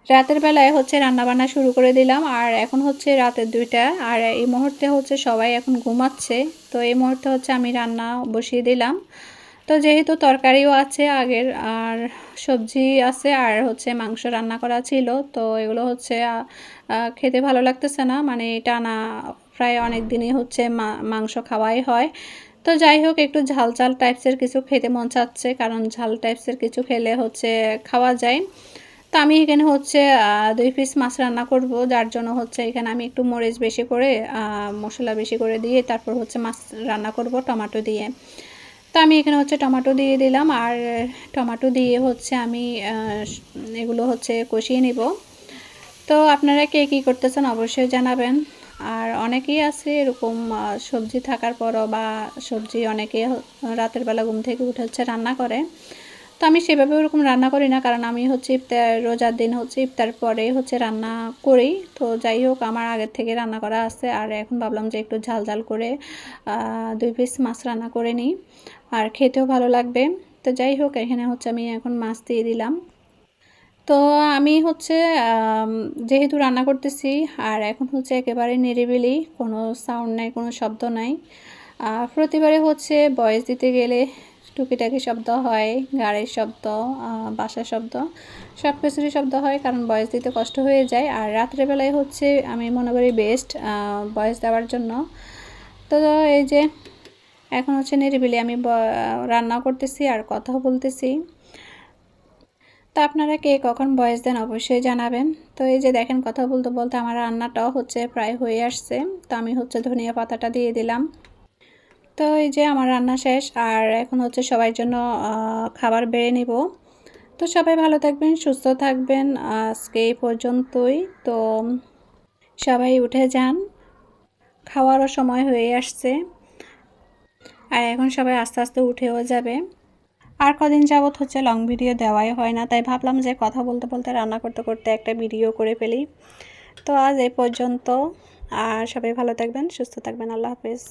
রাতের বেলায় হচ্ছে রান্নাবান্না শুরু করে দিলাম। আর এখন হচ্ছে রাতের 2টা। আর এই মুহূর্তে হচ্ছে সবাই এখন ঘুমাচ্ছে। তো এই মুহূর্তে হচ্ছে আমি রান্না বসিয়ে দিলাম। তো যেহেতু তরকারিও আছে আগের, আর সবজি আছে, আর হচ্ছে মাংস রান্না করা ছিল। তো এগুলো হচ্ছে খেতে ভালো লাগতেছে না, মানে টানা প্রায় অনেক দিনই হচ্ছে মাংস খাওয়াই হয়। তো যাই হোক, একটু ঝাল ঝাল টাইপসের কিছু খেতে মন চাচ্ছে, কারণ ঝাল টাইপসের কিছু খেলে হচ্ছে খাওয়া যায়। তো আমি এখানে হচ্ছে 2 পিস মাছ রান্না করব, যার জন্য হচ্ছে এখানে আমি একটু মরিচ বেশি করে, মশলা বেশি করে দিয়ে তারপর হচ্ছে মাছ রান্না করব টমেটো দিয়ে। তো আমি এখানে হচ্ছে টমেটো দিয়ে দিলাম, আর টমেটো দিয়ে হচ্ছে আমি এগুলো হচ্ছে কষিয়ে নিব। তো আপনারা কে কী করতেছেন অবশ্যই জানাবেন। আর অনেকেই আছে এরকম সবজি থাকার পরও, বা সবজি অনেকে রাতের বেলা ঘুম থেকে উঠে হচ্ছে রান্না করে। তো আমি সেভাবে ওরকম রান্না করি না, কারণ আমি হচ্ছে ইফতার, রোজার দিন হচ্ছে ইফতার পরে হচ্ছে রান্না করি। তো যাই হোক, আমার আগের থেকে রান্না করা আছে, আর এখন ভাবলাম যে একটু ঝাল ঝাল করে 2 পিস মাছ রান্না করে নিই, আর খেতেও ভালো লাগবে। তো যাই হোক, এখানে হচ্ছে আমি এখন মাছ দিয়ে দিলাম। তো আমি হচ্ছে যেহেতু রান্না করতেছি, আর এখন হচ্ছে একেবারে নিরিবিলি, কোনো সাউন্ড নাই, কোনো শব্দ নাই। প্রতিবারে হচ্ছে ভয়েস দিতে গেলে টুকিটাকি শব্দ হয়, গাড়ির শব্দ, বাসার শব্দ, সব কিছুরই শব্দ হয়, কারণ ভয়েস দিতে কষ্ট হয়ে যায়। আর রাত্রেবেলায় হচ্ছে আমি মনে করি বেস্ট ভয়েস দেওয়ার জন্য। তো এই যে এখন হচ্ছে নিরিবিলি আমি রান্না করতেছি আর কথাও বলতেছি। তো আপনারা কে কখন ভয়েস দেন অবশ্যই জানাবেন। তো এই যে দেখেন, কথা বলতে বলতে আমার রান্নাটাও হচ্ছে প্রায় হয়ে আসছে। তো আমি হচ্ছে ধনিয়া পাতাটা দিয়ে দিলাম। তো এই যে আমার রান্না শেষ, আর এখন হচ্ছে সবার জন্য খাবার বেড়ে নিব। তো সবাই ভালো থাকবেন, সুস্থ থাকবেন, আজকে এই পর্যন্তই। তো সবাই উঠে যান, খাওয়ারও সময় হয়ে আসছে, আর এখন সবাই আস্তে আস্তে উঠেও যাবে। আর কদিন যাবত হচ্ছে লং ভিডিও দেওয়াই হয় না, তাই ভাবলাম যে কথা বলতে বলতে রান্না করতে করতে একটা ভিডিও করে ফেলি। তো আজ এই পর্যন্ত, আর সবাই ভালো থাকবেন, সুস্থ থাকবেন, আল্লাহ হাফেজ।